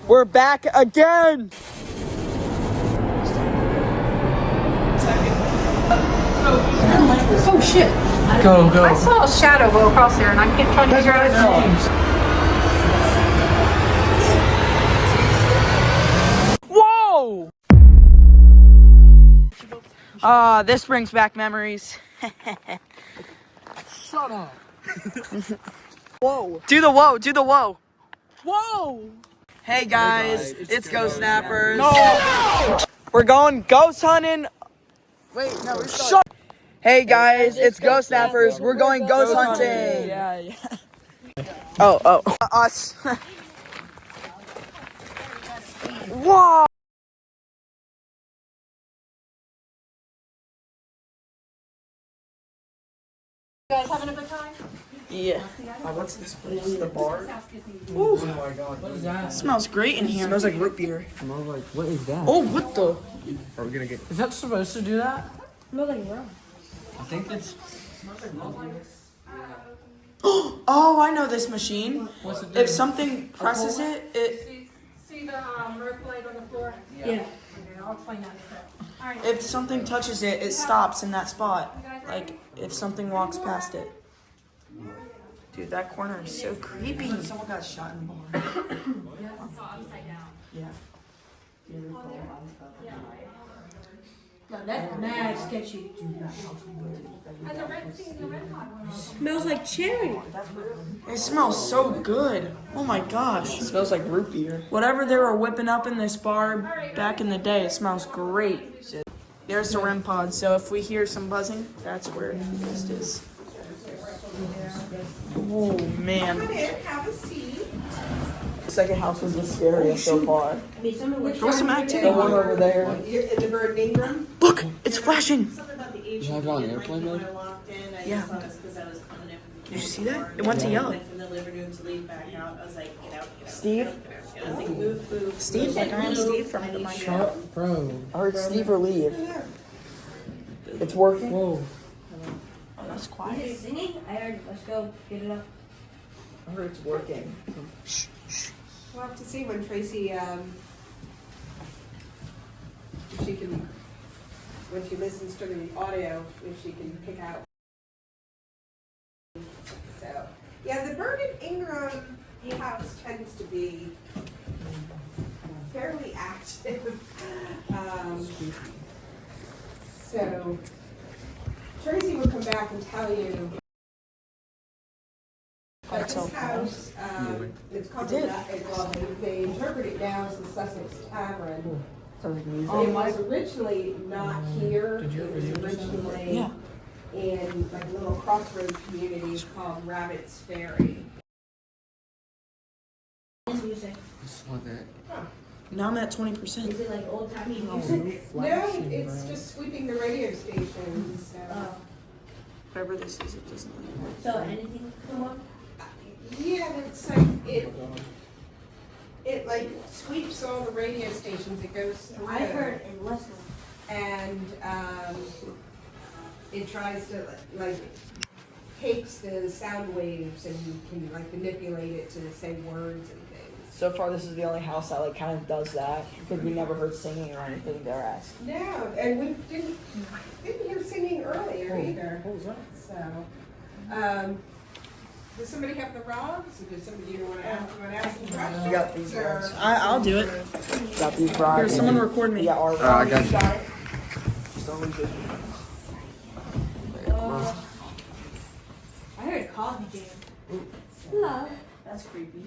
We're back again. Oh shit. Go. I saw a shadow go across there and I kept trying to figure out its name. Whoa! This brings back memories. Shut up. Whoa. Do the whoa, do the whoa. Whoa. Hey guys, it's GhostNappers. No. We're going ghost hunting. Wait, no, we're Shut. Hey guys, it's GhostNappers. We're going ghost hunting. Yeah. Oh. Us. Whoa. You guys having a good time? Yeah. What's this place? The bar? Ooh. Oh my god. What is that? It smells great in here. It smells like root beer. Smells like, what is that? Oh, what the? Are we gonna get... Is that supposed to do that? Smells like rum. I think it's... Smells like Oh, I know this machine. What's it do? If something presses it, See the rope blade on the floor? Yeah. Okay, I'll explain that in a sec. Alright. if something touches it, it stops in that spot. Like if something walks past it. Dude, that corner is so creepy. Someone got shot in the bar. Yeah. No, that's mad sketchy. Smells like cherry. It smells so good. Oh my gosh. It smells like root beer. Whatever they were whipping up in this bar back in the day, it smells great. There's the REM pod, so if we hear some buzzing, that's where this is. Oh man. Come in, have a seat. The second house was the scariest so far. Throw some activity. The one over there. You're in the burning room? Look, it's flashing. Something about the You have it on airplane mode? Yeah. Did you see that? It went to yellow. From the living room to leave back out. I was like, get out. Steve? I was like, move. Steve? Like I am Steve from the Minecraft. Bro. I heard Steve or leave. It's working? Whoa. Oh, that's quiet. Singing? I heard, let's go, get it up. I heard it's working. We'll have to see when Tracy, if she can, when she listens to the audio, if she can pick out. So, yeah, the Vernon Ingram house tends to be fairly active. So, Tracy will come back and tell you. But this house, it's called they interpret it now as the Sussex Tavern. Sounds like music. It was originally not here. It was originally Yeah. in like a little crossroads community called Rabbit's Ferry. Music. Just want that. Now I'm at 20%. Is it like old timey music? No, it's just sweeping the radio stations. So. Whatever this is, it doesn't really work. So anything come up? Yeah, it's like it like sweeps all the radio stations. It goes through. I heard in Westland. And it tries to like takes the sound waves and can like manipulate it to say words and things. So far, this is the only house that like kind of does that because we never heard singing or anything there asked. No, and we didn't hear singing earlier either. What was that? So, does somebody have the rods? Or does somebody want to ask some questions? You got these Or- rods. I'll do it. Got these rods. Here, someone record me. Yeah, our rods. I got you. Just don't lose it. I heard coffee jam. Hello. That's creepy.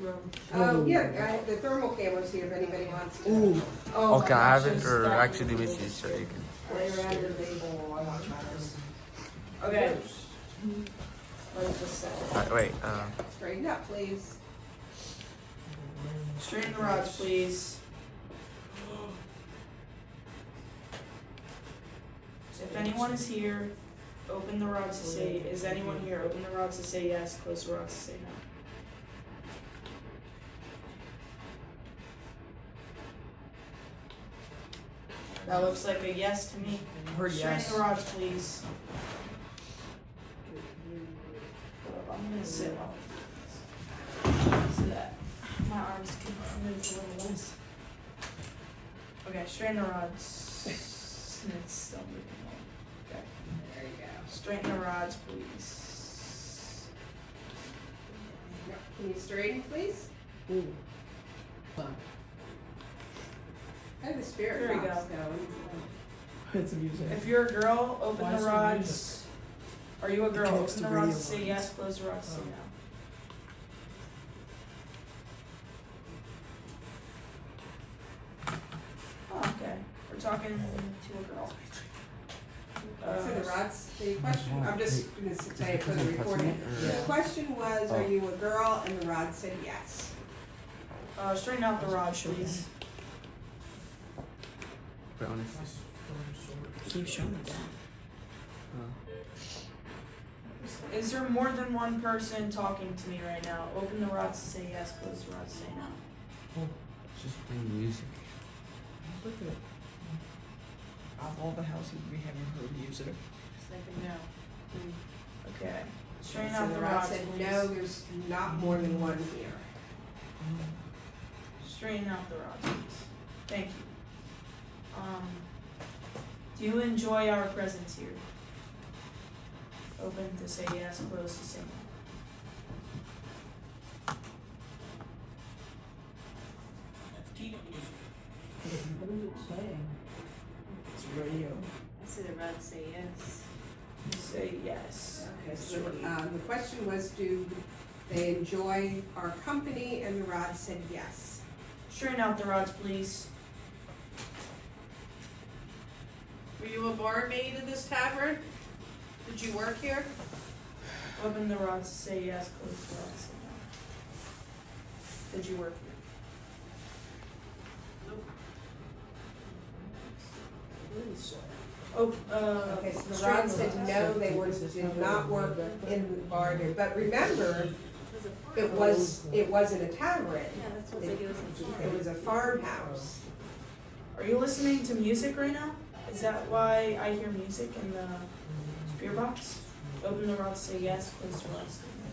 Yeah, the thermal camera's here if anybody wants to. Ooh. Oh, Okay, I have it, or actually with you, so you can. Lay around your table. I want to try this. Okay. What is this set? Wait, Straighten up, please. Straighten the rods, please. So if anyone is here, open the rods to say, is anyone here? Open the rods to say yes, close the rods to say no. That looks like a yes to me. Straighten the rods, please. I'm gonna sit up. So that my arms can move a little less. Straighten the rods. It's still moving on. Okay. There you go. Straighten the rods, please. Can you straighten, please? And the spirit There we box go. going. It's music. If you're a girl, open Why the is there rods. Are you a girl? connects Open to the rods radio to say lines. yes, close the rods to say Oh. no. Oh, okay. We're talking to a girl. So the rods, the question, I'm just gonna say it for the recording. The question was, are you a girl? And the rod said yes. Straighten out the rods, please. Brownish. Keep showing it down. Is there more than one person talking to me right now? Open the rods to say yes, close the rods to say no. It's just playing music. Look at it. Of all the houses we haven't heard music. Okay. Straighten So out the the rod rods, said please. no, there's not more than one here. Straighten out the rods, please. Thank you. Do you enjoy our presence here? Open to say yes, close to say no. What is it saying? It's radio. I see the rods say yes. Say yes. Okay, so the question was, do they enjoy our company? And the rod said yes. Straighten out the rods, please. Were you a barmaid in this tavern? Did you work here? Open the rods to say yes, close the rods to say no. Did you work here? Oh, Okay, so the rod said no, they did not work in the bar there. But remember, it wasn't a tavern. Yeah, that's what they do. It was a farmhouse. Are you listening to music right now? Is that why I hear music in the spear box? Open the rods to say yes, close the rods to say no.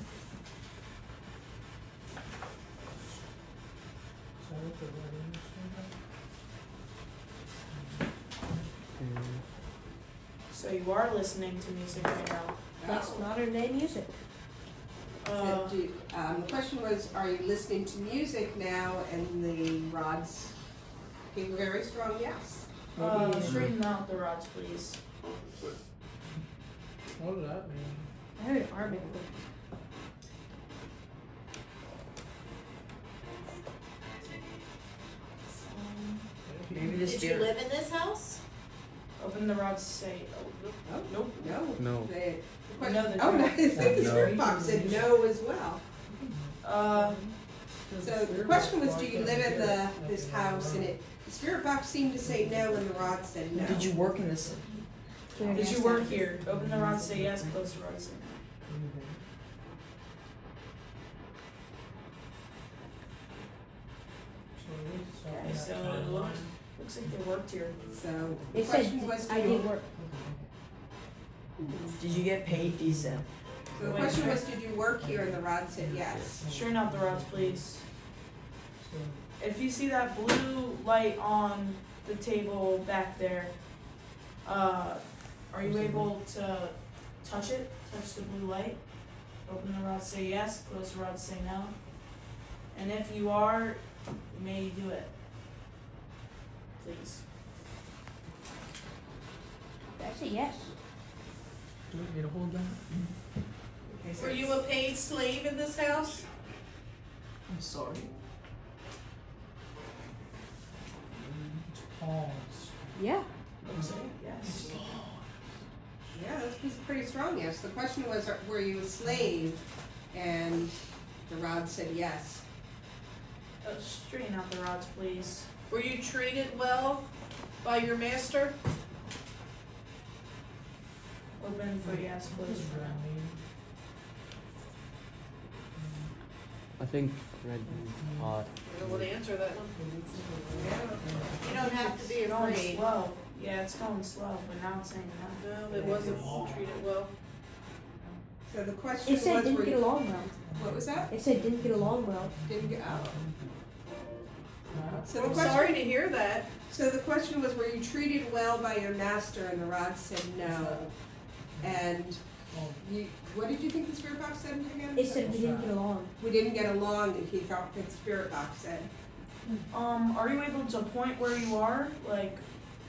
So you are listening to music right now. That's modern day music. The question was, are you listening to music now? And the rods gave a very strong yes. Straighten out the rods, please. What does that mean? I heard Armin. Maybe the Did you spirit. live in this house? Open the rods to say, Oh, nope. no. No. The question, No, the oh, no, I spirit- think the No. spirit box said no as well. So the question was, do you live in this house? And the spirit box seemed to say no, and the rod said no. Did you work in this? Did you work here? Open the rods to say yes, close the rods to say no. Okay, so it looks like they worked here. So the It question said was, I do did you, work. Did you get paid decent? so the question was, did you work here? And the rod said yes. Straighten out the rods, please. If you see that blue light on the table back there, are you able to touch it? Touch the blue light? Open the rod, say yes, close the rod, say no. And if you are, may you do it. Please. That's a yes. Do we need to hold that? Okay, so Were you a paid slave in this house? I'm sorry. Pause. Yeah. Looks like yes. yeah, this was pretty strong yes. The question was, were you a slave? And the rod said yes. Straighten out the rods, please. Were you treated well by your master? Open for yes, close for no. I think red is hot. I don't want to answer that one. You don't have to be It's going afraid. slow. Yeah, it's going slow, but now it's saying no. No, it wasn't treated well. So the question It said was, didn't were get you, along well. what was that? It said didn't get along well. Didn't get, oh. So the I'm question, sorry to hear that. so the question was, were you treated well by your master? And the rod said no. And you, what did you think the spirit box said again? It said we didn't get along. We didn't get along, and he thought the spirit box said. Are you able to point where you are? Like,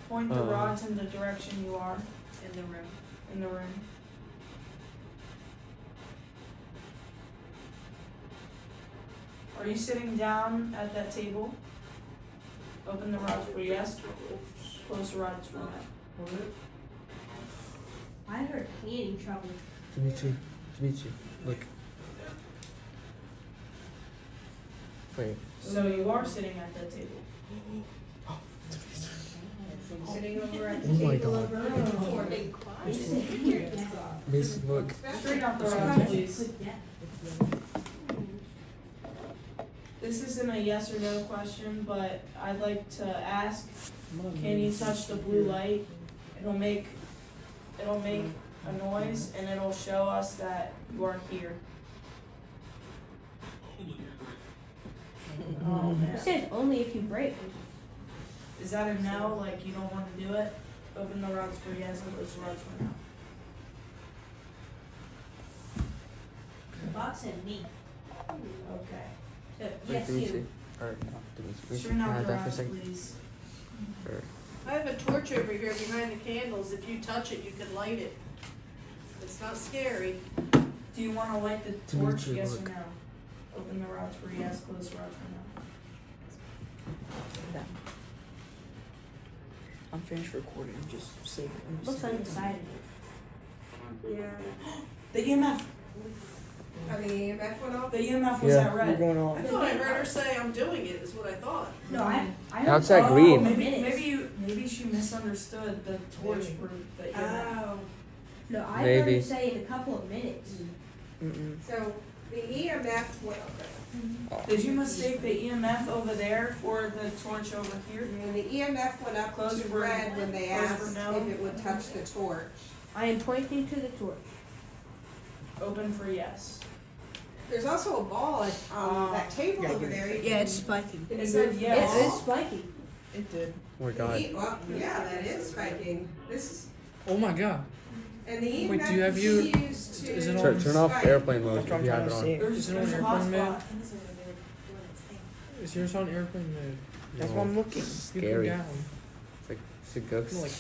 point the rods in the direction you are In the room. in the room. Are you sitting down at that table? Open the rods for yes. Close the rods for no. I heard cleaning trouble. Dimitri, look. Wait. So you are sitting at that table. Sitting over at the Oh my table God. over. Miss, look. Straighten out the rods, please. This isn't a yes or no question, but I'd like to ask, can you touch the blue light? It'll make a noise and it'll show us that you are here. Oh It man. says only if you break. Is that a no, like you don't want to do it? Open the rods for yes and close the rods for no. The box said me. Okay. So, Wait, yes, Dimitri. you. Or no, Dimitri. Straighten Can I out have the that for a rods, second? please. Or, I have a torch over here behind the candles. If you touch it, you can light it. It's not scary. Do you want to light the torch, Dimitri, yes look. or no? Open the rods for yes, close the rods for no. I'm finished recording. Just save it. Looks undecided. Yeah. The EMF! Are the EMF went off? The EMF was Yeah, at You're red. going I on. thought I heard her say I'm doing it, is what I thought. No, I heard How's that Oh, green? maybe she misunderstood the torch for the EMF. Oh. No, I heard Maybe. it say in a couple of minutes. Mm-mm. So the EMF went, Did you mistake the EMF over there for the torch over here? and the EMF went up Close to for- red when they close for asked no. if it would touch the torch. I am pointing to the torch. Open for yes. There's also a ball at that table Yeah, over give me there. a You can- spiking. can It you said move- yes. It is spiking. It did. oh my God. Well, yeah, that is spiking. This is, Oh my god. and the EMF Wait, do you have your- continues to is it Turn off spike. airplane mode That's if what I'm you trying have to it on. say. There's Is it on a airplane hotspot. mode? Is yours on airplane mode? That's what I'm looking. You Scary. go down. It's a ghost. Like,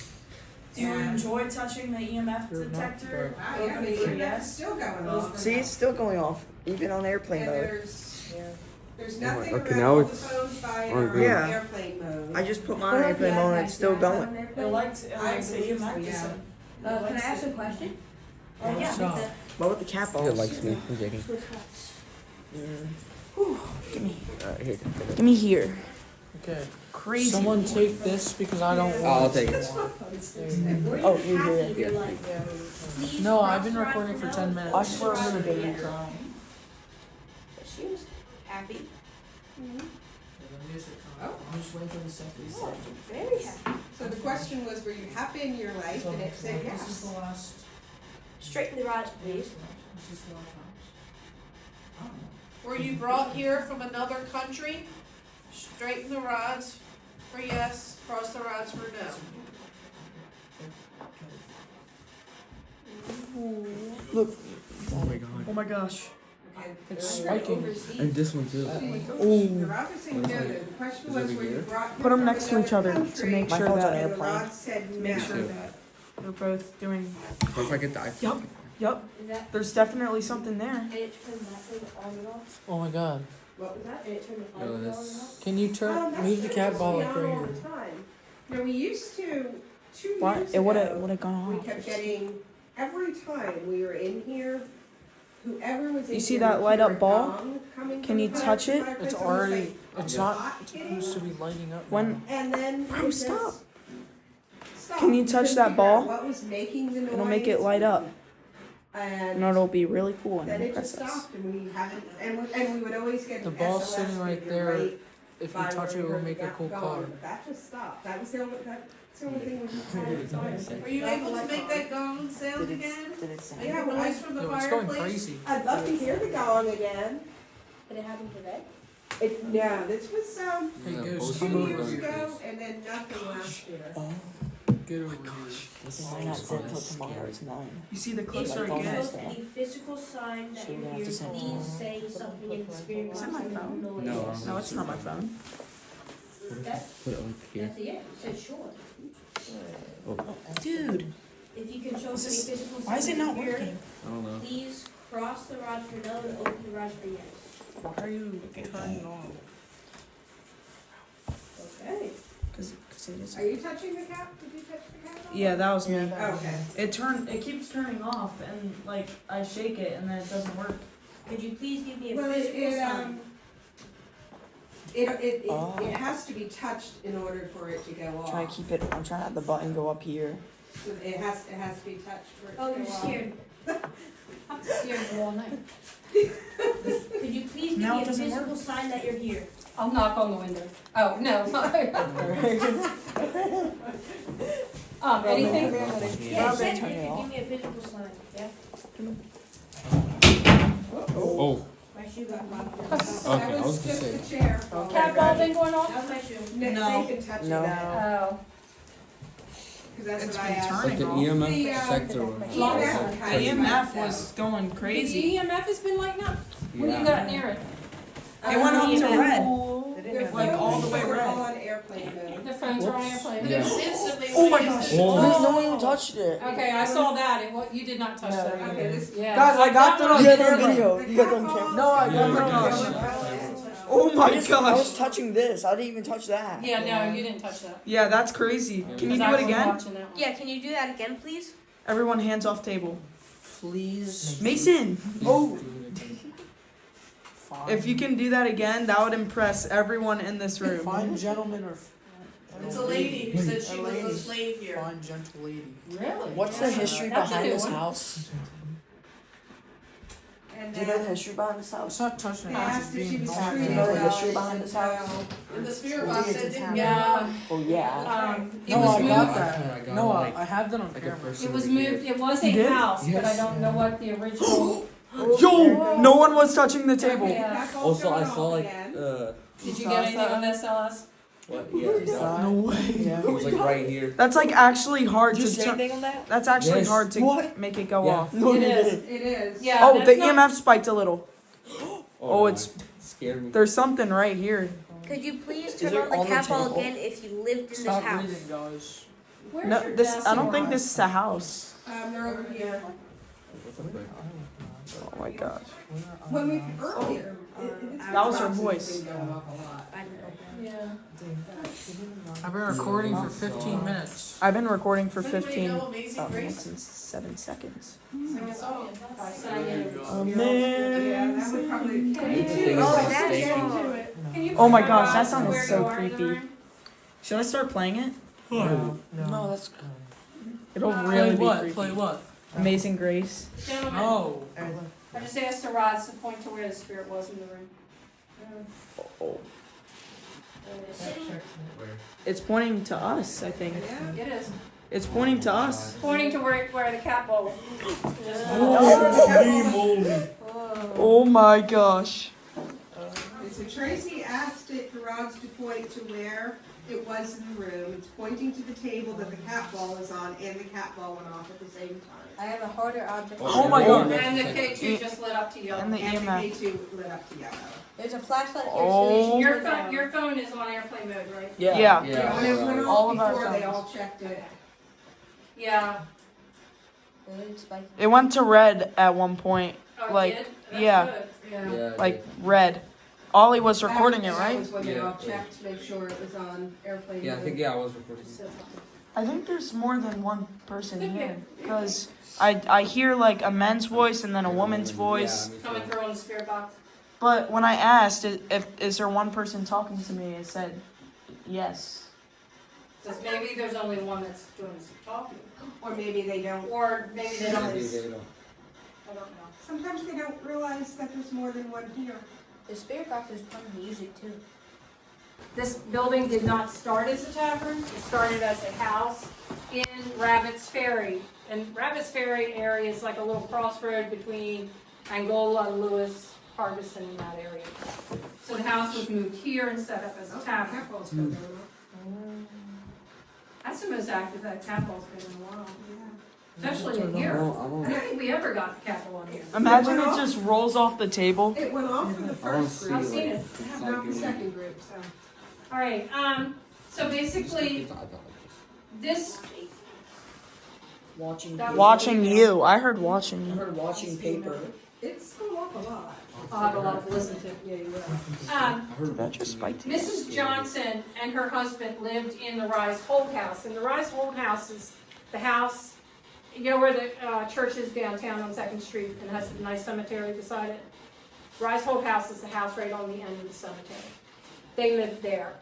Do you enjoy touching the EMF You're not, detector? Wow, yeah, Open the for EMF is yes. still going Those- off. See, it's still going off, even on airplane And mode. there's Oh my- nothing okay, around now all the it's phones by on our green. Yeah. airplane mode. I just put mine on airplane mode and it's still going. It likes the EMF. Yeah. to- Can I likes ask the- a question? Oh yeah. stop. What with the cap I think it off? likes me. I'm joking. Switch cuts. Give me. Here. Give me here. Okay. Crazy. Someone take this because I don't want I'll take it. Oh, you're here. Happy, you're like, please No, I've cross been the rod recording for no. 10 minutes. I swear I'm gonna baby crying. She was happy. I'm just waiting for the second. Very happy. So the question was, were you happy in your life? And it said yes. Straighten the rods, please. Were you brought here from another country? Straighten the rods for yes, cross the rods for no. Look. Oh my God. Oh my gosh. It's spiking. And this one too. The rod was saying no. The question was, were you brought here Put them from next to each another other to country? make My sure phone's on that And the airplane. rod said no. make sure that they're both doing. What if I get the Yup. Yup. Is that, There's definitely something there. and it turned that thing on and off? Oh my god. What was that? And it turned the No, volume on and this- off? Can you turn That's move the cat supposed ball to be like on right all here? the time. You know, we used to, 2 What? years It would ago, have gone we off. kept getting, every time we were in here, whoever was in You see here that would light hear up a ball? gong coming Can from you the touch it? fireplace, It's and we would already say, it's "Oh, not hot it's kitty?" supposed to be lighting up. When- now. And then Bro, we stop. just stopped. Can you We touch couldn't that figure out ball? What was making the noise? It'll make it light up. And And it'll be really cool in then the it just process. stopped, and we haven't, and we would always get The an ball's SOS sitting right figure there. right If you by touch where it, it we will heard make the a cool gong, car. but that just stopped. That's the only thing we just had at the time. Were you able to make that gong sound again? Did it sound? Make Yeah, a well, noise from the No, it's going fireplace? crazy. I'd love to hear the gong again. Did it happen today? No, this was, Hey, Yeah, Ghost, post two come over years here. ago, and then nothing last year. Get over here. Why not sit till tomorrow? It's 9. You see the If clips you are phone good. has post a physical sign that So you're you're gonna have here, to send it please tomorrow. say something in the spirit Is box. that my and phone? know it No, is. No, it's not my phone. That- Put it like here. That's it, it said short. Dude, If you can show Is us this- any physical sign. why is it not that you're here, working? I don't know. Please cross the rod for no and open the rod for yes. Why are you turning it on? Okay. Cause it is. Are you touching the cap? Did you touch the cap? Yeah, that was me. Okay. It keeps turning off, and like I shake it, and then it doesn't work. Could you please give me a Well, physical sign? it has to be touched in order for it to go off. Try to keep it. I'm trying to have the button go up here. It has to be touched for it to Oh, go you're off. scared. I'm scared all night. Could you please give Now me it a doesn't physical sign that you're here? I'll knock on the window. Oh, no. Anything? Yeah, they if turn you it could off. give me a physical sign, yeah? Oh, My shoe got knocked okay. down. That I was was gonna just say. the chair. Cat ball thing going That off? was my shoe. No. They can touch it No. now, Oh. because that's It's what I been asked. Like the turning off. EMF sector. The EMF was going The crazy. EMF has been lighting up. When you got near it? It went up to red. Their Like, all the way phones are red. all on airplane mode. The phones are on airplane. Yeah. Instantly. Oh my gosh. Oh. No one even touched it. Okay, I saw that. You did not touch that. Okay, this. Yeah. Guys, I got that on You got it on camera. video. The You got it cat on camera. balls No, I and got the it on yellow camera. balls. Oh my I was gosh. touching this. I didn't even touch that. Yeah, no, you didn't touch that. Yeah, that's crazy. Can you do I it was again? watching that one. Yeah, can you do that again, please? Everyone, hands off table. Please. Mason. Oh, Fine. if you can do that again, that would impress everyone in this room. Fine gentleman or. It's a lady who said she was a slave here. Fine gentle lady. Really? What's the history That's a behind new this one. house? And Do you know the then history behind this It's house? not touching they it. It's asked if she being was normal. Do treated you know the well. history behind this house? And the spirit box said didn't Yeah. Oh yeah. It No, was I got moved. that. got No, like, I have that on like a camera. person It was right here. moved. It was a You did? house, but I Yes. don't know what the original. Yo, no one was touching the table. Yeah. Cat balls Also, going I saw off like again. Did you get anything on SLS? what? Yeah, No way. Yeah. it was like right here. That's like actually hard Did you to say turn. anything on that? That's actually Yes. hard to What? make it go Yeah. off. No, It you is. didn't. It is. Yeah. Oh, the that's not- EMF spiked a little. Oh, my. it's- scared me. There's something right here. Could you please Is turn it on the on the cat ball table? again if you lived in this Stop house? breathing, guys. Where's No, your this. desk I don't and think rod? this is a house. They're over here. Oh my gosh. When we, earlier. That was her voice. I don't know. Yeah. I've been recording for 15 minutes. I've been recording for Does anybody 15 know Amazing Grace? minutes and 7 seconds. Sing a song. By signing. Yeah, that would probably. The thing is, Oh, like, that's station. wrong. Can you Oh my put gosh, that rods sounded where so you are in the creepy. room? Should I start playing it? No. No, that's. It'll Play really Play be what? creepy. Play what? Amazing Grace. Gentlemen, No. I just asked the rods to point to where the spirit was in the room. Oh. Where? It's pointing to us, I think. Yeah. It is. It's pointing to us. Pointing to where the cat ball was. Oh my gosh. So Tracy asked it, the rods to point to where it was in the room. It's pointing to the table that the cat ball is on, and the cat ball went off at the same time. I have a harder object. Oh my God. And the K2 just lit up to yellow. And the And the EMF. K2 lit up to yellow. There's a flashlight here, Oh. so they should Your turn phone, down. your phone is on airplane mode, right? Yeah. Yeah. When it went All off of our before, they phones. all checked it. Yeah. Really spiky. It went to red at one point. Oh, it Like, did? That's yeah. good. Yeah. Yeah. Like red. Ollie was recording it, That right? was when they Yeah. all checked to make sure it was on airplane Yeah, I mode. think I was recording. I think there's more than one person here. Because I hear like a men's voice and then a woman's voice. Yeah, me too. Coming through on the spirit box. But when I asked, if is there one person talking to me, it said yes. Because maybe there's only one that's doing some talking. Or maybe they don't. Or maybe they don't. Maybe they don't. I don't know. Sometimes they don't realize that there's more than one here. The spirit box is playing music too. This building did not start as a tavern. It started as a house in Rabbit's Ferry. And Rabbit's Ferry area is like a little crossroad between Angola, Lewes, Harbison in that area. So the house was moved here and set up as a tavern. That's the most active that Capitol's been in a while. Especially in here. I don't think we ever got the Capitol on here. Imagine it just rolls off the table. It went off for the first group, I've seen it. not the second group, so. All right, so basically, this, Watching. That was- Watching you. I heard watching I you. heard watching paper. It's come off a lot. I'll have a lot to listen to. Yeah, you will. That just spiked you. Mrs. Johnson and her husband lived in the Rise Holt House, and the Rise Holt House is the house, you know where the church is downtown on 2nd Street and has a nice cemetery beside it? Rise Holt House is the house right on the end of the cemetery. They lived there.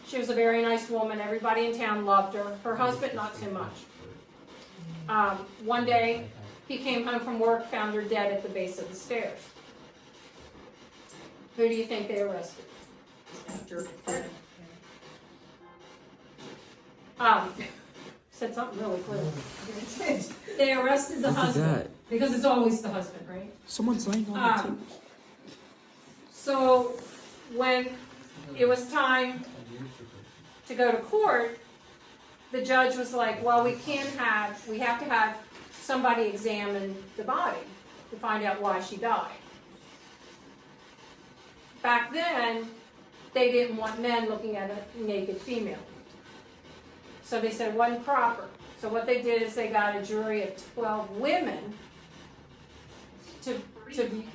She was a very nice woman. Everybody in town loved her. Her husband, not so much. One day, he came home from work, found her dead at the base of the stairs. Who do you think they arrested? Said something really clear. They arrested the husband. Because it's always the husband, right? Someone's laying on the table. So when it was time to go to court, the judge was like, well, we have to have somebody examine the body to find out why she died. Back then, they didn't want men looking at a naked female. So they said it wasn't proper. So what they did is they got a jury of 12 women to be,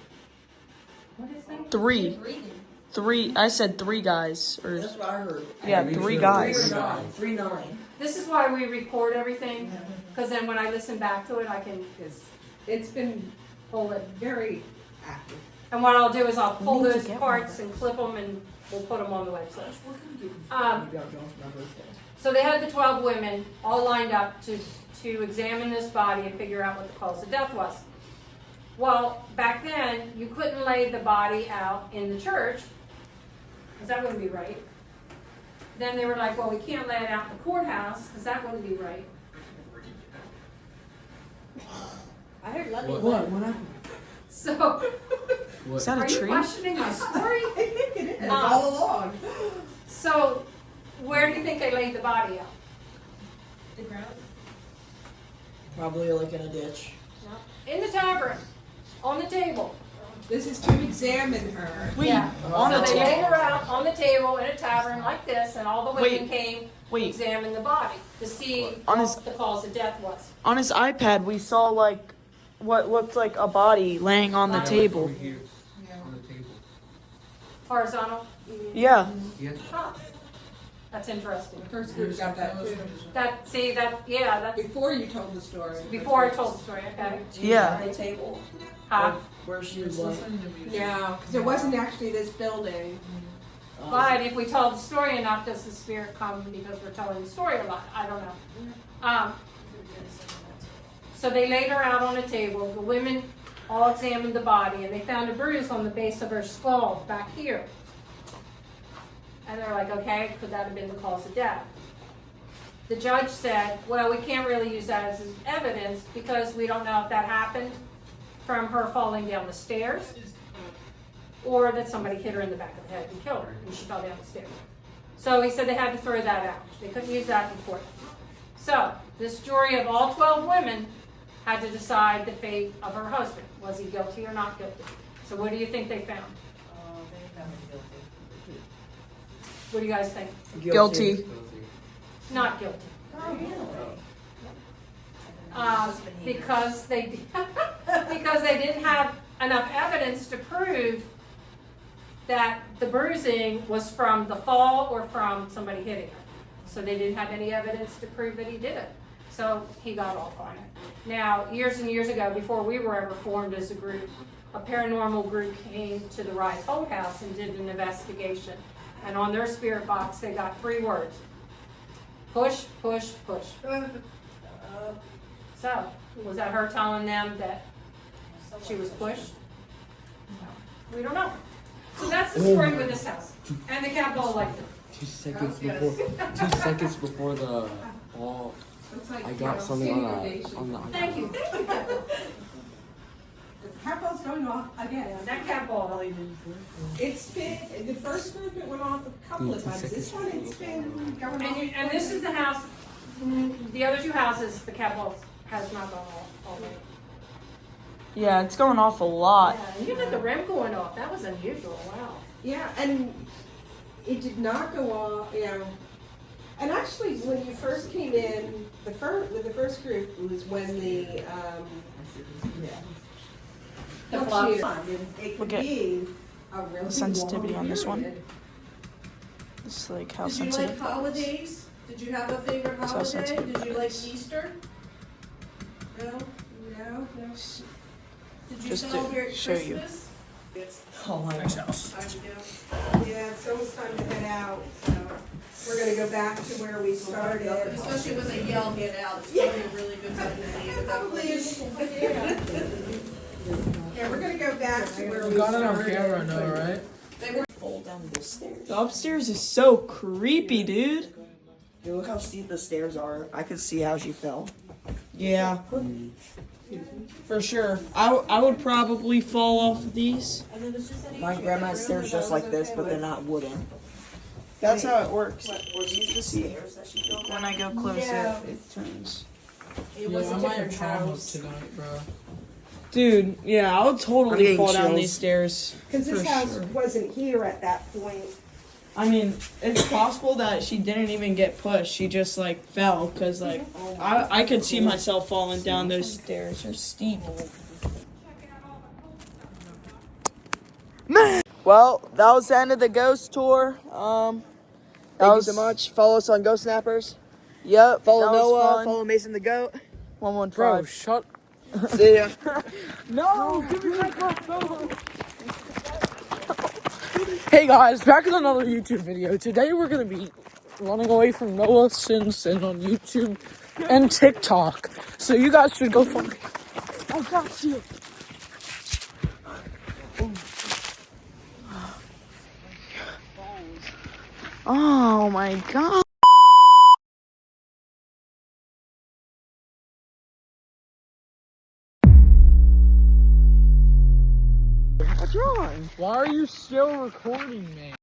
what is that? Three. I said 3 guys. Or That's what I heard. yeah, 3 guys. 3-9. This is why we record everything, because then when I listen back to it, I can It's been pull it. very active. And what I'll do is I'll pull those parts and clip them and we'll put them on the website. Maybe I'll Jones numbers. So they had the 12 women all lined up to examine this body and figure out what the cause of death was. Well, back then, you couldn't lay the body out in the church, because that wouldn't be right. Then they were like, well, we can't lay it out in the courthouse, because that wouldn't be right. I heard lovely. What happened? So, Is that are a you tree? questioning my story? I think it is, all along. So, where do you think they laid the body out? The ground. Probably like in a ditch. No. In the tavern, on the table. This is to examine her. Wait, Yeah. on So the they laid table. her out on the table in a tavern like this, and all the women came to Wait, examine the body to see On his- what the cause of death was. on his iPad we saw like what looked like a body laying on the Over table. Over here, on the table. Horizontal. Yeah. Yeah. Huh. That's interesting. First group got that too. That's Before you told the story. before I told the story, okay? Yeah. On the table. Huh? Where she was like. No, because it wasn't actually this building. But if we told the story enough, does the spirit come because we're telling the story a lot? I don't know. So they laid her out on a table. The women all examined the body, and they found a bruise on the base of her skull back here. And they're like, okay, could that have been the cause of death? The judge said, well, we can't really use that as evidence because we don't know if that happened from her falling down the stairs or that somebody hit her in the back of the head and killed her and she fell down the stairs. So he said they had to throw that out. They couldn't use that in court. So this jury of all 12 women had to decide the fate of her husband. Was he guilty or not guilty? So what do you think they found? What do you guys think? Guilty. Not guilty. Because they didn't have enough evidence to prove that the bruising was from the fall or from somebody hitting her. So they didn't have any evidence to prove that he did it. So he got off on it. Now, years and years ago, before we were ever formed as a group, a paranormal group came to the Rise Holt House and did an investigation. And on their spirit box, they got 3 words. Push, push, push. So, was that her telling them that she was pushed? We don't know. So that's the story with this house. And the Capitol elected. 2 seconds before the ball, It's like, I got something on the. Thank you. cat ball's going off again. That cat ball. It's been, the first group it went off a couple of times. This one, it's been going off. And this is the house, the other two houses, the cat ball has not gone off already. Yeah, it's going off a lot. Yeah, even with the rim going off, that was unusual, wow. Yeah, and it did not go off, you know. And actually, when you first came in, the first group was when the flux. It could Look at be a really the sensitivity long on this one. period. It's like how Did you like sensitive. holidays? Did you have a favorite how holiday? sensitive Did you that like is. Easter? No? No. Did you Just to celebrate show you. Christmas? Oh, nice house. Yeah, it's almost time to head out, so we're gonna go back to where we started. Especially when they yell get out, it's probably a really good time to leave at that Probably point. is. Yeah, we're gonna go back to where we We got it started. on camera, no, right? They were Fall down the stairs. The upstairs is so creepy, dude. Dude, look how steep the stairs are. I could see how she fell. Yeah. For sure. I would probably fall off of these. My grandma had stairs just like this, but they're not wooden. That's how it works. Was these the stairs that she fell When I go closer, Yeah. it turns. It Yeah, was a I might have different trauma house. tonight, bro. Dude, yeah, I would I'm totally getting fall down chills. these stairs. Cause this For house sure. wasn't here at that point. I mean, it's possible that she didn't even get pushed. She just like fell because like I could see myself falling down those stairs. They're steep. Man. Well, that was the end of the ghost tour. Thank you so much. Follow us on GhostNappers. Yep. Follow that was Noah. fun. Follow Mason the Goat. 115. Bro, shut. See ya. No, give me my phone. Hey guys, back with another YouTube video. Today we're gonna be running away from Noah Simpson on YouTube and TikTok. So you guys should go follow. I got you. Oh my god. What's wrong? Why are you still recording me?